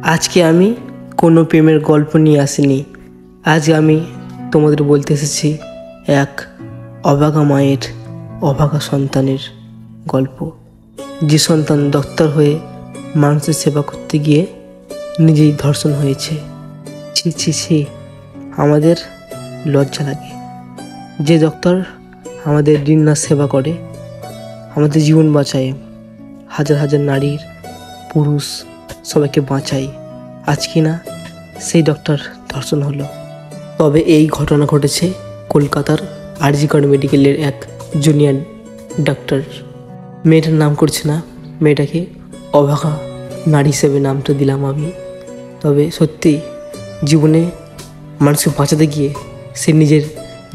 আজকে আমি কোনো প্রেমের গল্প নিয়ে আসিনি। আজ আমি তোমাদের বলতে এসেছি এক অভাগা মায়ের অভাগা সন্তানের গল্প। যে সন্তান ডাক্তার হয়ে মানুষের সেবা করতে গিয়ে নিজেই ধর্ষণ হয়েছে। ছি ছি ছি, আমাদের লজ্জা লাগে। যে ডক্টর আমাদের দিন-রাত সেবা করে, আমাদের জীবন বাঁচায়, হাজার হাজার নারীর পুরুষ সবাইকে বাঁচায়, আজ কি না সেই ডক্টর ধর্ষণ হলো। তবে এই ঘটনা ঘটেছে কলকাতার আর.জি. কর মেডিকেলের এক জুনিয়র ডাক্তার। মেয়েটার নাম করছে না, মেয়েটাকে অভাগা নারী হিসেবে নামটা দিলাম আমি। তবে সত্যি জীবনে মানুষকে বাঁচাতে গিয়ে সে নিজের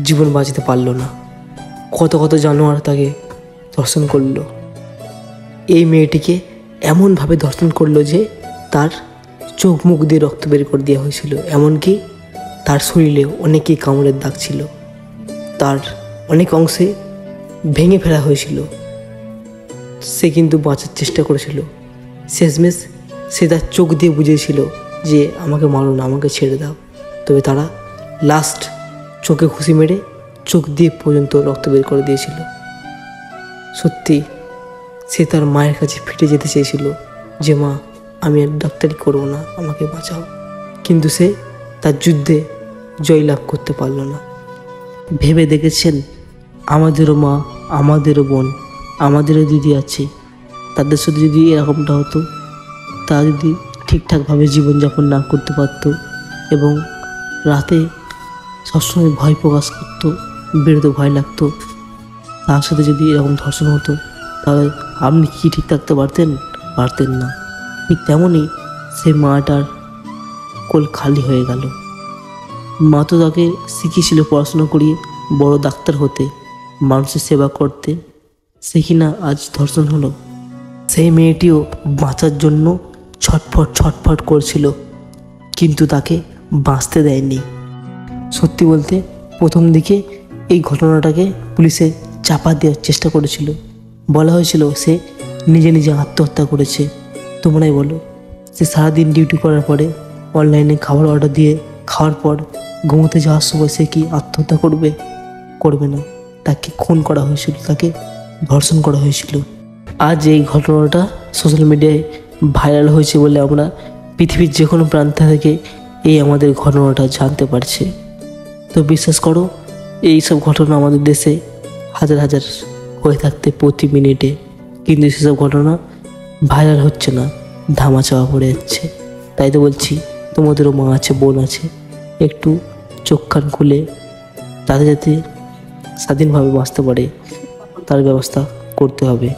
জীবন বাঁচাতে পারলো না। কত কত জানোয়ার তাকে ধর্ষণ করলো। এই মেয়েটিকে এমনভাবে ধর্ষণ করলো যে তার চোখ মুখ দিয়ে রক্ত বের করে দেওয়া হয়েছিল। এমনকি তার শরীরে অনেকই কামড়ের দাগ ছিল, তার অনেক অংশে ভেঙে ফেলা হয়েছিল। সে কিন্তু বাঁচার চেষ্টা করেছিল। শেষমেশ সে তার চোখ দিয়ে বুঝিয়েছিল যে আমাকে মারো না, আমাকে ছেড়ে দাও। তবে তারা লাস্ট চোখে ঘুষি মেরে চোখ দিয়ে পর্যন্ত রক্ত বের করে দিয়েছিল। সত্যি সে তার মায়ের কাছে ফিরে যেতে চেয়েছিল যে মা, আমি আর ডাক্তারি করবো না, আমাকে বাঁচাও। কিন্তু সে তার যুদ্ধে জয়লাভ করতে পারল না। ভেবে দেখেছেন, আমাদেরও মা, আমাদেরও বোন, আমাদেরও দিদি আছে, তাদের সাথে যদি এরকমটা হতো, তারা যদি ঠিকঠাকভাবে জীবনযাপন না করতে পারতো এবং রাতে সবসময় ভয় প্রকাশ করতো, বেরোতে ভয় লাগতো, তার সাথে যদি এরকম ধর্ষণ হতো, তাহলে আপনি কি ঠিক থাকতে পারতেন না। ঠিক তেমনই সেই মাটার কোল খালি হয়ে গেল। মা তো তাকে শিখিয়েছিল পড়াশোনা করিয়ে বড় ডাক্তার হতে, মানুষের সেবা করতে, সে কিনা আজ ধর্ষণ হলো। সেই মেয়েটিও বাঁচার জন্য ছটফট করছিল, কিন্তু তাকে বাঁচতে দেয়নি। সত্যি বলতে প্রথম দিকে এই ঘটনাটাকে পুলিশে চাপা দেওয়ার চেষ্টা করেছিল। বলা হয়েছিল সে নিজে আত্মহত্যা করেছে। তোমরাই বলো, সে সারাদিন ডিউটি করার পরে অনলাইনে খাবার অর্ডার দিয়ে খাওয়ার পর ঘুমোতে যাওয়ার সময় সে কি আত্মহত্যা করবে না? তাকে খুন করা হয়েছিল, তাকে ধর্ষণ করা হয়েছিল। আজ এই ঘটনাটা সোশ্যাল মিডিয়ায় ভাইরাল হয়েছে বলে আমরা পৃথিবীর যে কোনো প্রান্ত থেকে এই আমাদের ঘটনাটা জানতে পারছে। তো বিশ্বাস করো, এইসব ঘটনা আমাদের দেশে হাজার হাজার হয়ে থাকতে প্রতি মিনিটে, কিন্তু সেসব ঘটনা ভাইরাল হচ্ছে না, ধামাচাপা পড়ে যাচ্ছে। তাই তো বলছি, তোমাদেরও মা আছে, বোন আছে, একটু চোখ কান খুলে তাদের যাতে স্বাধীনভাবে বাঁচতে পারে তার ব্যবস্থা করতে হবে।